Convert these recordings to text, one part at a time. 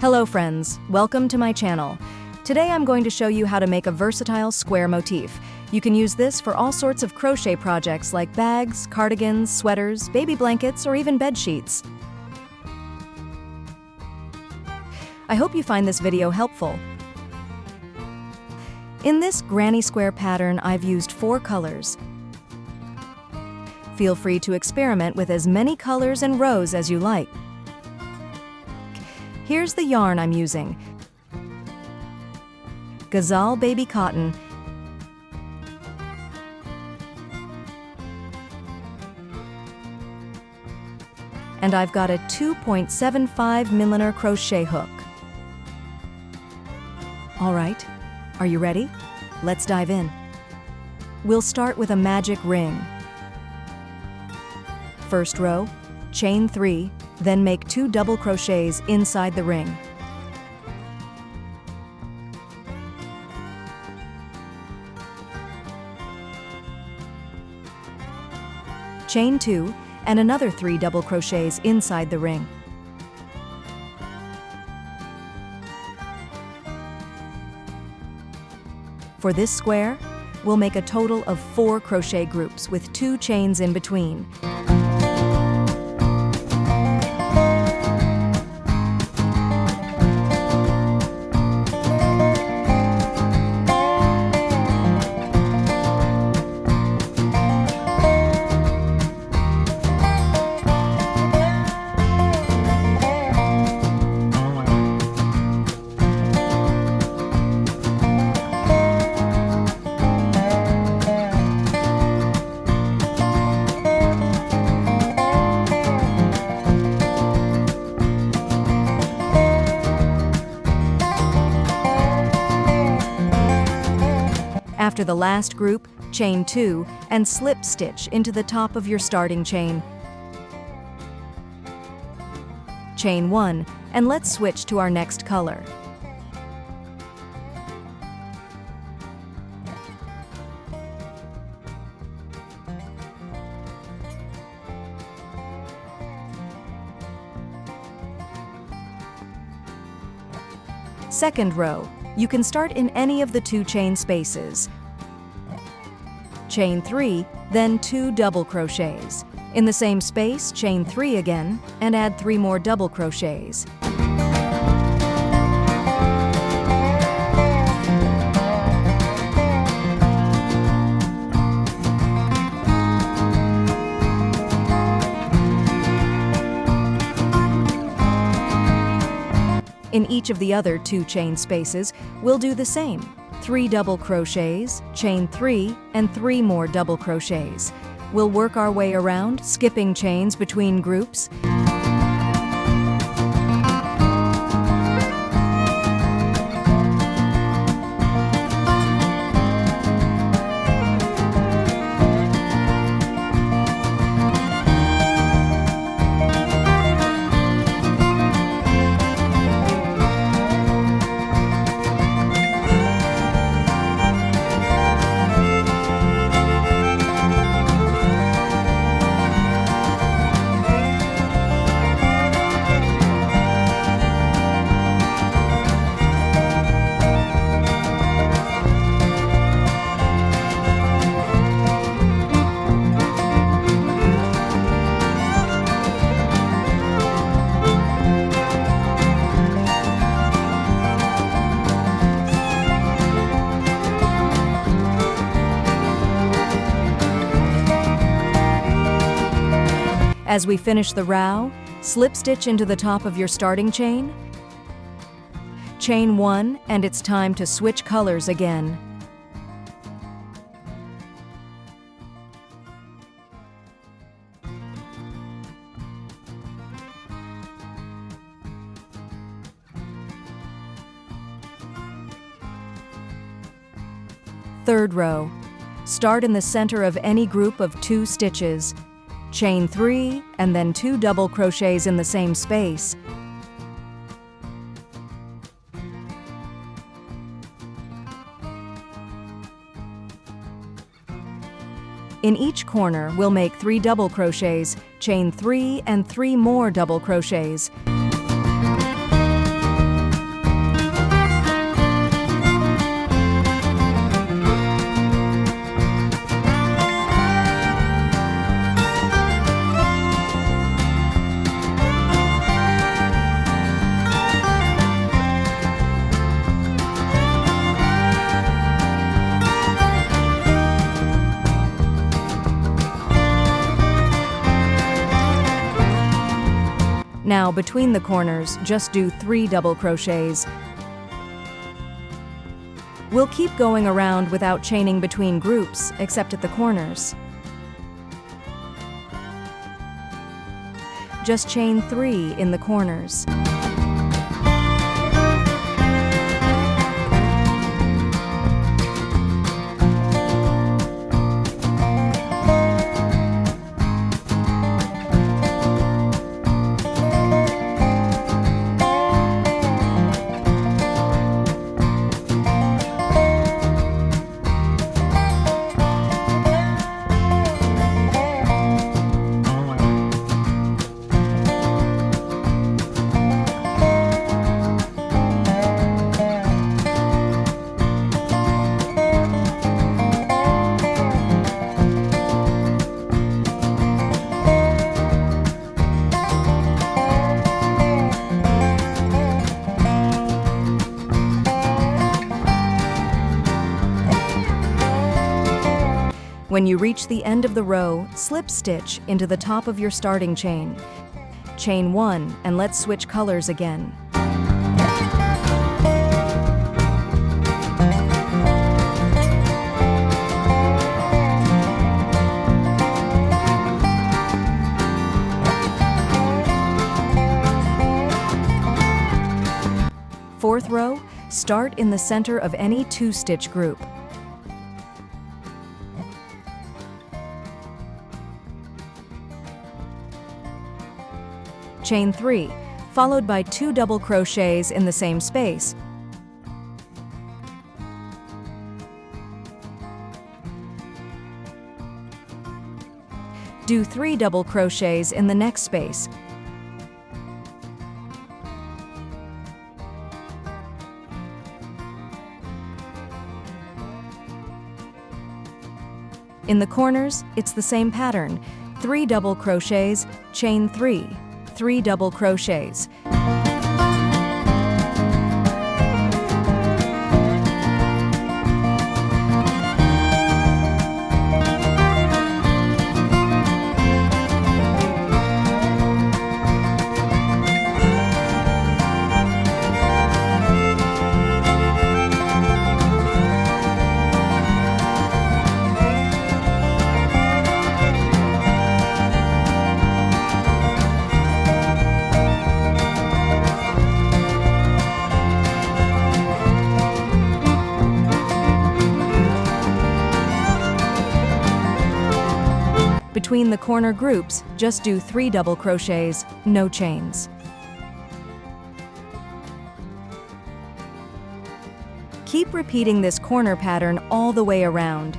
Hello friends, welcome to my channel. Today I'm going to show you how to make a versatile square motif. You can use this for all sorts of crochet projects like bags, cardigans, sweaters, baby blankets, or even bed sheets. I hope you find this video helpful. In this granny square pattern, I've used 4 colors. Feel free to experiment with as many colors and rows as you like. Here's the yarn I'm using. Gazelle baby cotton. And I've got a 2.75mm crochet hook. All right, are you ready? Let's dive in. We'll start with a magic ring. First row, chain 3, then make 2 double crochets inside the ring. Chain 2 and another 3 double crochets inside the ring. For this square, we'll make a total of 4 crochet groups with 2 chains in between. After the last group, chain 2 and slip stitch into the top of your starting chain. Chain 1, and let's switch to our next color. Second row, you can start in any of the 2 chain spaces. Chain 3, then 2 double crochets. In the same space, chain 3 again, and add 3 more double crochets. In each of the other 2 chain spaces, we'll do the same. 3 double crochets, chain 3, and 3 more double crochets. We'll work our way around, skipping chains between groups. As we finish the row, slip stitch into the top of your starting chain. Chain 1, and it's time to switch colors again. Third row, start in the center of any group of 2 stitches. Chain 3, and then 2 double crochets in the same space. In each corner, we'll make 3 double crochets, chain 3 and 3 more double crochets. Now between the corners, just do 3 double crochets. We'll keep going around without chaining between groups, except at the corners. Just chain 3 in the corners. When you reach the end of the row, slip stitch into the top of your starting chain. Chain 1, and let's switch colors again. Fourth row, start in the center of any 2-stitch group. Chain 3, followed by 2 double crochets in the same space. Do 3 double crochets in the next space. In the corners, it's the same pattern. 3 double crochets, chain 3. 3 double crochets. Between the corner groups, just do 3 double crochets, no chains. Keep repeating this corner pattern all the way around.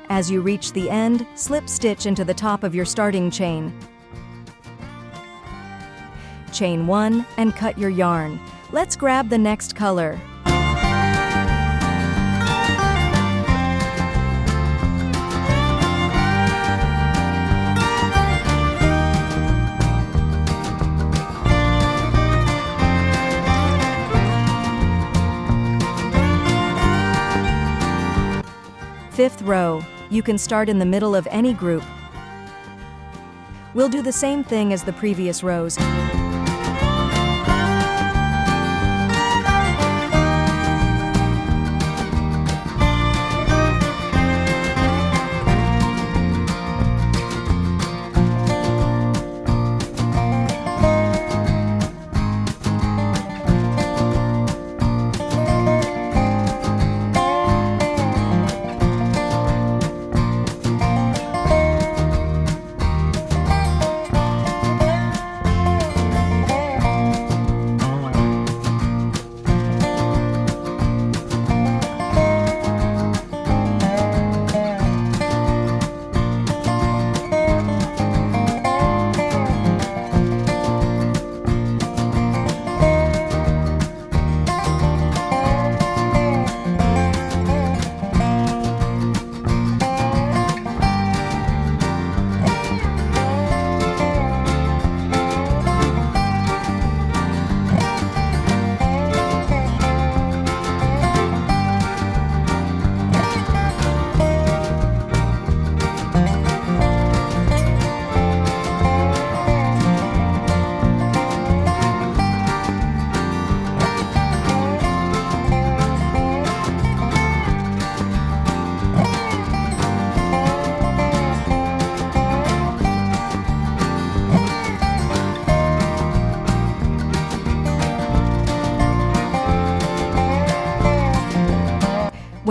As you reach the end, slip stitch into the top of your starting chain. Chain 1 and cut your yarn. Let's grab the next color. Fifth row. You can start in the middle of any group. We'll do the same thing as the previous rows.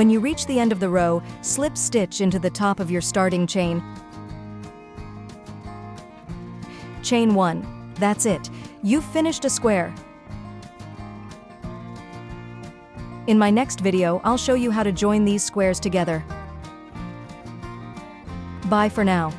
When you reach the end of the row, slip stitch into the top of your starting chain. Chain 1. That's it. You've finished a square. In my next video, I'll show you how to join these squares together. Bye for now.